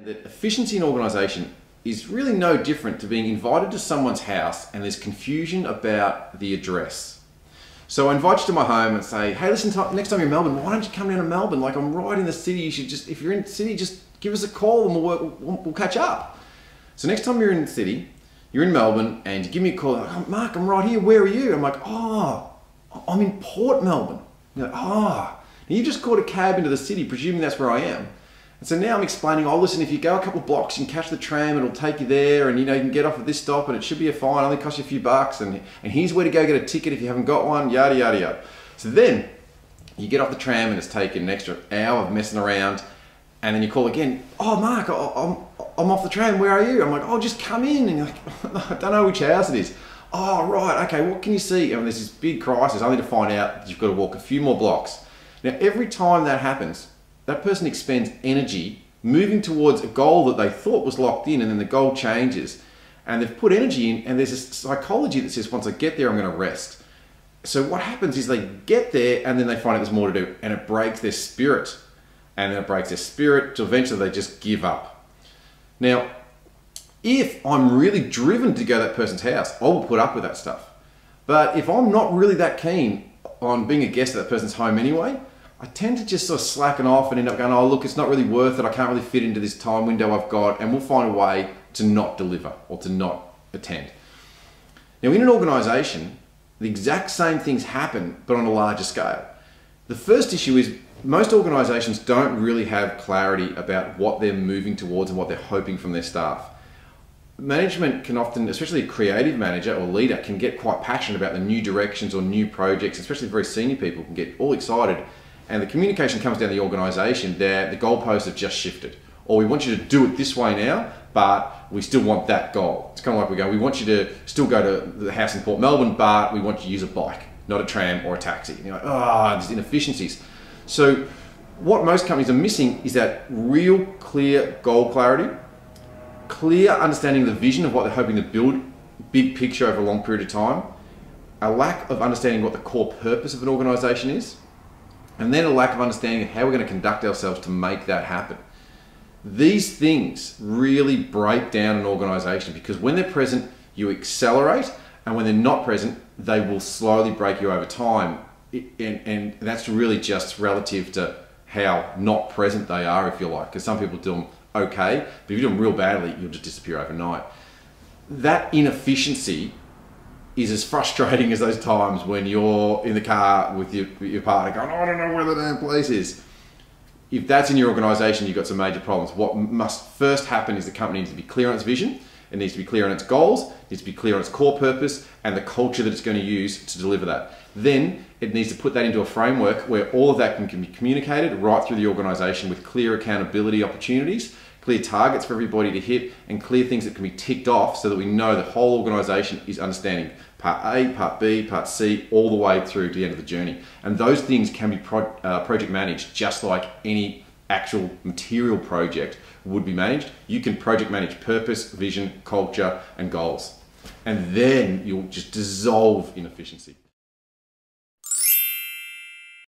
That efficiency in organisation is really no different to being invited to someone's house and there's confusion about the address. So I invite you to my home and say, hey, listen, next time you're in Melbourne, why don't you come down to Melbourne? Like, I'm right in the city. You should just, if you're in the city, just give us a call and we'll catch up. So next time you're in the city, you're in Melbourne and you give me a call, like, oh, Mark, I'm right here. Where are you? I'm like, oh, I'm in Port Melbourne. You're like, oh, and you just caught a cab into the city, presuming that's where I am. And so now I'm explaining, oh, listen, if you go a couple of blocks, you can catch the tram, it'll take you there, and you can get off at this stop and it should be a fine, only cost you a few bucks, and here's where to go get a ticket if you haven't got one, yada, yada, yada. So then you get off the tram and it's taken an extra hour of messing around, and then you call again, oh, Mark, I'm off the tram, where are you? I'm like, oh, just come in. And you're like, I don't know which house it is. Oh, right, okay, what can you see? And there's this big crisis, only to find out that you've got to walk a few more blocks. Now, every time that happens, that person expends energy moving towards a goal that they thought was locked in, and then the goal changes. And they've put energy in, and there's a psychology that says, once I get there, I'm going to rest. So what happens is they get there, and then they find out there's more to do, and it breaks their spirit. And then it breaks their spirit, till eventually they just give up. Now, if I'm really driven to go to that person's house, I will put up with that stuff. But if I'm not really that keen on being a guest at that person's home anyway, I tend to just sort of slacken off and end up going, oh, look, it's not really worth it. I can't really fit into this time window I've got, and we'll find a way to not deliver or to not attend. Now, in an organisation, the exact same things happen, but on a larger scale. The first issue is most organisations don't really have clarity about what they're moving towards and what they're hoping from their staff. Management can often, especially a creative manager or leader, can get quite passionate about the new directions or new projects, especially very senior people can get all excited. And the communication comes down the organisation that the goalposts have just shifted. Or we want you to do it this way now, but we still want that goal. It's kind of like we want you to still go to the house in Port Melbourne, but we want you to use a bike, not a tram or a taxi. And you're like, oh, there's inefficiencies. So what most companies are missing is that real clear goal clarity, clear understanding of the vision of what they're hoping to build, big picture over a long period of time, a lack of understanding what the core purpose of an organisation is, and then a lack of understanding of how we're going to conduct ourselves to make that happen. These things really break down an organisation, because when they're present, you accelerate, and when they're not present, they will slowly break you over time. And that's really just relative to how not present they are, if you like, because some people do them okay, but if you do them real badly, you'll just disappear overnight. That inefficiency is as frustrating as those times when you're in the car with your partner going, oh, I don't know where the damn place is. If that's in your organisation, you've got some major problems. What must first happen is the company needs to be clear on its vision, it needs to be clear on its goals, it needs to be clear on its core purpose and the culture that it's going to use to deliver that. Then it needs to put that into a framework where all of that can be communicated right through the organisation with clear accountability opportunities, clear targets for everybody to hit, and clear things that can be ticked off so that we know the whole organisation is understanding part A, part B, part C, all the way through to the end of the journey. And those things can be project managed just like any actual material project would be managed. You can project manage purpose, vision, culture, and goals. And then you'll just dissolve inefficiency.